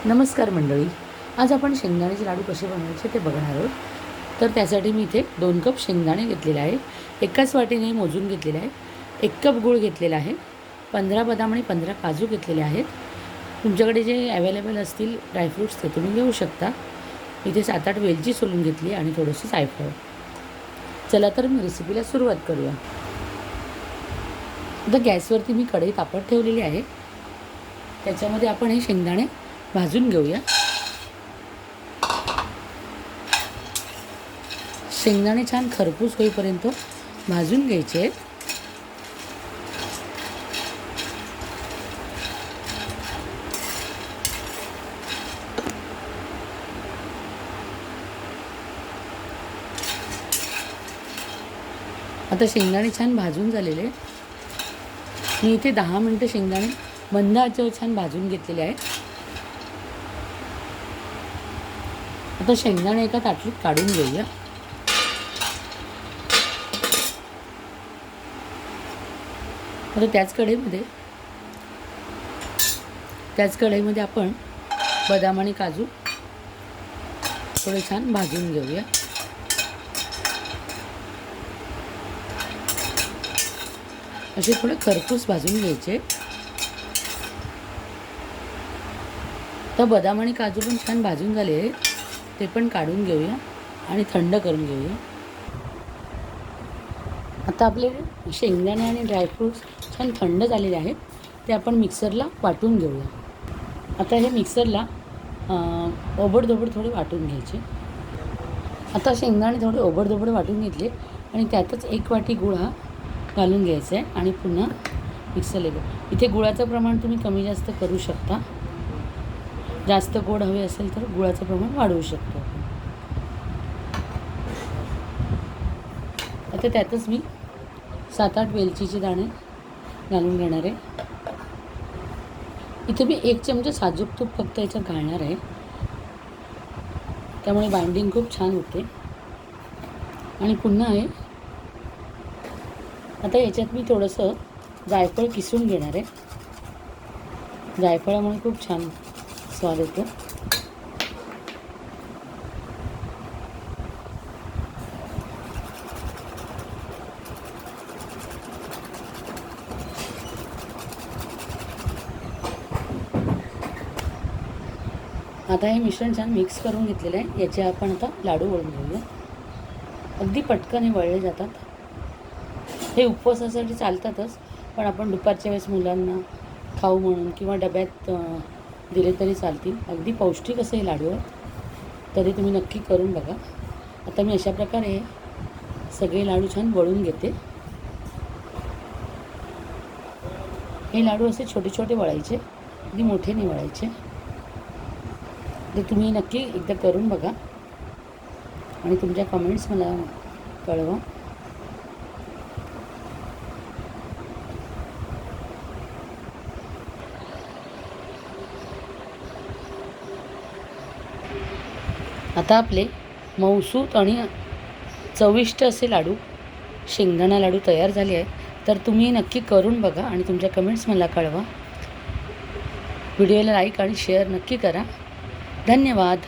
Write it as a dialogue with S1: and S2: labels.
S1: नमस्कार मंडळी, आज आपण शेंगदाण्याचे लाडू कसे बनवायचे ते बघणार आहोत. तर त्यासाठी मी इथे 2 कप शेंगदाणे घेतलेले आहे. एकाच वाटीने मोजून घेतलेले आहे. 1 कप गूळ घेतलेला आहे. 15 बदाम आणि 15 काजू घेतलेले आहेत. तुमच्याकडे जे अवेलेबल असतील ड्रायफ्रूट्स ते तुम्ही घेऊ शकता. इथे 7-8 वेलची सोलून घेतली आणि थोडंसं जायफळ. चला तर मी रेसिपीला सुरुवात करूया. आता गॅसवरती मी कढई तापत ठेवलेली आहे. त्याच्यामध्ये आपण हे शेंगदाणे भाजून घेऊया. शेंगदाणे छान खरपूस होईपर्यंत भाजून घ्यायचे आहेत. आता शेंगदाणे छान भाजून झालेले. मी इथे 10 मिनटं शेंगदाणे मंद आचेवर छान भाजून घेतलेले आहेत. आता शेंगदाणे एका ताटलीत काढून घेऊया. आता त्याच कढईमध्ये आपण बदाम आणि काजू थोडे छान भाजून घेऊया. असे थोडे खरपूस भाजून घ्यायचे. तर बदाम आणि काजू पण छान भाजून झाले, ते पण काढून घेऊया आणि थंड करून घेऊया. आता आपले शेंगदाणे आणि ड्रायफ्रूट्स छान थंड झालेले आहेत. ते आपण मिक्सरला वाटून घेऊया. आता हे मिक्सरला ओबडधोबड थोडे वाटून घ्यायचे. आता शेंगदाणे थोडे ओबडधोबड वाटून घेतले आणि त्यातच 1 वाटी गुळ हा घालून घ्यायचा आहे आणि पुन्हा मिक्सरला घेऊ. इथे गुळाचं प्रमाण तुम्ही कमी जास्त करू शकता. जास्त गोड हवे असेल तर गुळाचं प्रमाण वाढवू शकतो. आता त्यातच मी 7-8 वेलचीचे दाणे घालून घेणार आहे. इथे मी 1 चमचा साजूक तूप फक्त याच्यात घालणार आहे. त्यामुळे बाइंडिंग खूप छान होते. आणि पुन्हा आहे आता याच्यात मी थोडंसं जायफळ किसून घेणार आहे. जायफळामुळे खूप छान स्वाद येतो. आता हे मिश्रण छान मिक्स करून घेतलेलं आहे. याचे आपण आता लाडू वळून घेऊया. अगदी पटकन वळले जातात. हे उपवासासाठी चालतातच, पण आपण दुपारच्या वेळेस मुलांना खाऊ म्हणून किंवा डब्यात दिले तरी चालतील. अगदी पौष्टिक असे हे लाडू आहेत. तरी तुम्ही नक्की करून बघा. आता मी अशा प्रकारे सगळे लाडू छान वळून घेते. हे लाडू असे छोटे छोटे वळायचे, अगदी मोठे नाही वळायचे. तर तुम्ही नक्की एकदा करून बघा आणि तुमच्या कमेंट्स मला कळवा. आता आपले मऊसूत आणि चविष्ट असे लाडू, शेंगदाणा लाडू तयार झाले आहेत. तर तुम्ही नक्की करून बघा आणि तुमच्या कमेंट्स मला कळवा. व्हिडिओला लाईक आणि शेअर नक्की करा. धन्यवाद.